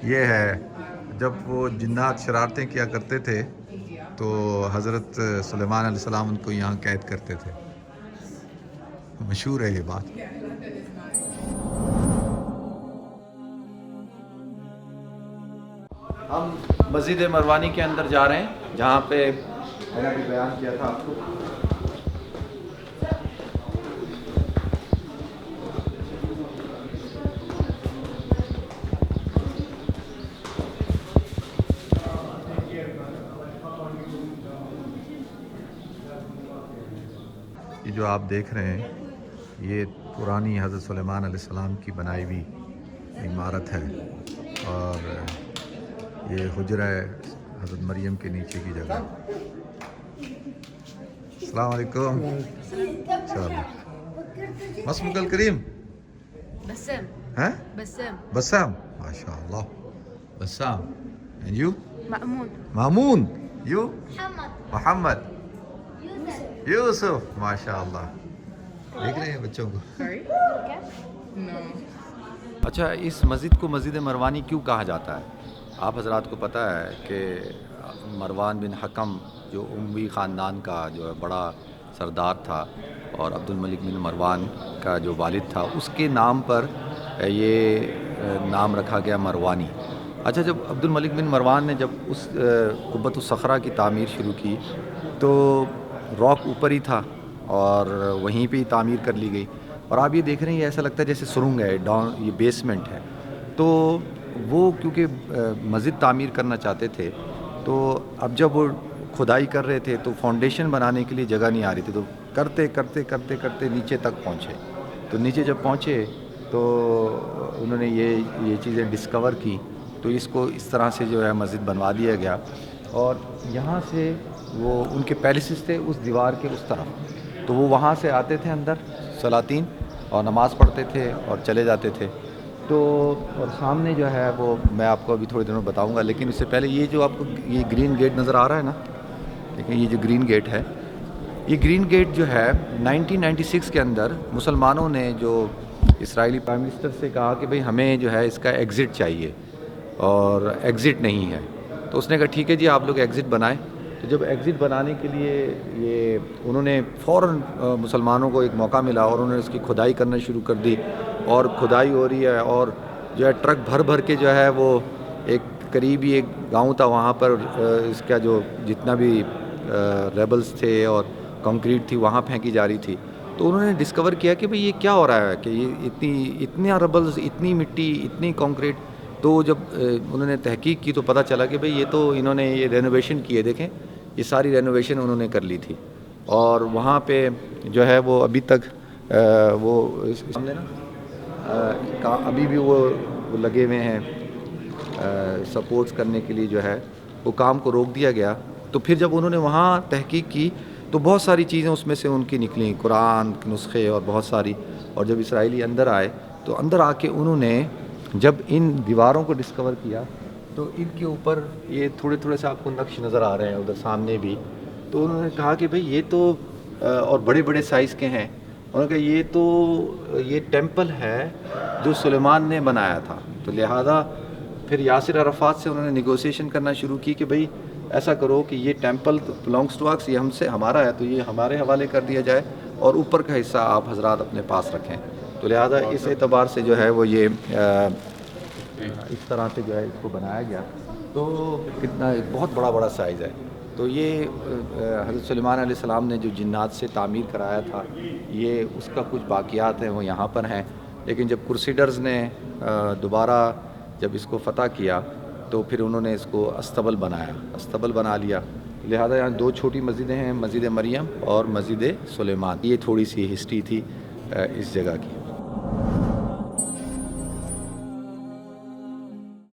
یہ ہے جب وہ جنات شرارتیں کیا کرتے تھے تو حضرت سلیمان علیہ السلام ان کو یہاں قید کرتے تھے. مشہور ہے یہ بات. ہم مسجد مروانی کے اندر جا رہے ہیں جہاں پہ میں نے ابھی بیان کیا تھا آپ کو. یہ جو آپ دیکھ رہے ہیں یہ پرانی حضرت سلیمان علیہ السلام کی بنائی ہوئی عمارت ہے اور یہ حجرہ حضرت مریم کے نیچے کی جگہ. السلام علیکم. چلو مسموک الکریم بسام. ہاں بسام. بسام. ماشاء اللہ بسام. and you مأمون. مامون. you محمد. محمد. يوسف. یوسف. ماشاء اللہ. دیکھ رہے ہیں بچوں کو. اچھا اس مسجد کو مسجد مروانی کیوں کہا جاتا ہے؟ آپ حضرات کو پتہ ہے کہ مروان بن حکم جو اموی خاندان کا جو بڑا سردار تھا اور عبد الملک بن مروان کا جو والد تھا اس کے نام پر یہ نام رکھا گیا مروانی. اچھا جب عبد الملک بن مروان نے جب اس قبۃ الصخرہ کی تعمیر شروع کی تو راک اوپر ہی تھا اور وہیں پہ ہی تعمیر کر لی گئی اور آپ یہ دیکھ رہے ہیں یہ ایسا لگتا ہے جیسے سرنگ ہے ڈاؤن یہ بیسمنٹ ہے. تو وہ کیونکہ مسجد تعمیر کرنا چاہتے تھے تو اب جب وہ کھدائی کر رہے تھے تو فاؤنڈیشن بنانے کے لیے جگہ نہیں آ رہی تھی تو کرتے کرتے کرتے کرتے نیچے تک پہنچے. تو نیچے جب پہنچے تو انہوں نے یہ چیزیں ڈسکور کی تو اس کو اس طرح سے جو ہے مسجد بنوا دیا گیا. اور یہاں سے وہ ان کے پیلسز تھے اس دیوار کے اس طرف تو وہ وہاں سے آتے تھے اندر سلاطین اور نماز پڑھتے تھے اور چلے جاتے تھے. تو اور سامنے جو ہے وہ میں آپ کو ابھی تھوڑی دیر میں بتاؤں گا لیکن اس سے پہلے یہ جو آپ کو یہ گرین گیٹ نظر آ رہا ہے نا دیکھیں یہ جو گرین گیٹ ہے یہ گرین گیٹ جو ہے 1996 کے اندر مسلمانوں نے جو اسرائیلی پرائم منسٹر سے کہا کہ بھئی ہمیں جو ہے اس کا ایگزٹ چاہیے اور ایگزٹ نہیں ہے تو اس نے کہا ٹھیک ہے جی آپ لوگ ایگزٹ بنائیں. تو جب ایگزٹ بنانے کے لیے یہ انہوں نے فوراً مسلمانوں کو ایک موقع ملا اور انہوں نے اس کی کھدائی کرنا شروع کر دی اور کھدائی ہو رہی ہے اور جو ہے ٹرک بھر بھر کے جو ہے وہ ایک قریبی ایک گاؤں تھا وہاں پر اس کا جو جتنا بھی ریبلز تھے اور کنکریٹ تھی وہاں پھینکی جا رہی تھی. تو انہوں نے ڈسکور کیا کہ بھئی یہ کیا ہو رہا ہے کہ یہ اتنا ریبلز اتنی مٹی اتنی کنکریٹ. تو جب انہوں نے تحقیق کی تو پتہ چلا کہ بھئی یہ تو انہوں نے یہ رینوویشن کی ہے دیکھیں یہ ساری رینوویشن انہوں نے کر لی تھی اور وہاں پہ جو ہے وہ ابھی تک وہ سامنے نا ابھی بھی وہ لگے ہوئے ہیں سپورٹس کرنے کے لیے جو ہے وہ کام کو روک دیا گیا. تو پھر جب انہوں نے وہاں تحقیق کی تو بہت ساری چیزیں اس میں سے ان کی نکلیں قرآن کے نسخے اور بہت ساری. اور جب اسرائیلی اندر آئے تو اندر آ کے انہوں نے جب ان دیواروں کو ڈسکور کیا تو ان کے اوپر یہ تھوڑے تھوڑے سے آپ کو نقش نظر آ رہے ہیں ادھر سامنے بھی. تو انہوں نے کہا کہ بھئی یہ تو اور بڑے بڑے سائز کے ہیں. انہوں نے کہا یہ ٹیمپل ہے جو سلیمان نے بنایا تھا. تو لہٰذا پھر یاسر عرفات سے انہوں نے نیگوسیشن کرنا شروع کی کہ بھئی ایسا کرو کہ یہ ٹیمپل بلانگس ٹو اس یہ ہمارا ہے تو یہ ہمارے حوالے کر دیا جائے اور اوپر کا حصہ آپ حضرات اپنے پاس رکھیں. تو لہٰذا اس اعتبار سے جو ہے وہ یہ اس طرح سے جو ہے اس کو بنایا گیا. تو کتنا بہت بڑا سائز ہے. تو یہ حضرت سلیمان علیہ السلام نے جو جنات سے تعمیر کرایا تھا یہ اس کا کچھ باقیات ہیں وہ یہاں پر ہیں. لیکن جب کرسیڈرز نے دوبارہ جب اس کو فتح کیا تو پھر انہوں نے اس کو استبل بنا لیا. لہذا یہاں دو چھوٹی مسجدیں ہیں مسجد مریم اور مسجد سلیمان. یہ تھوڑی سی ہسٹری تھی اس جگہ کی.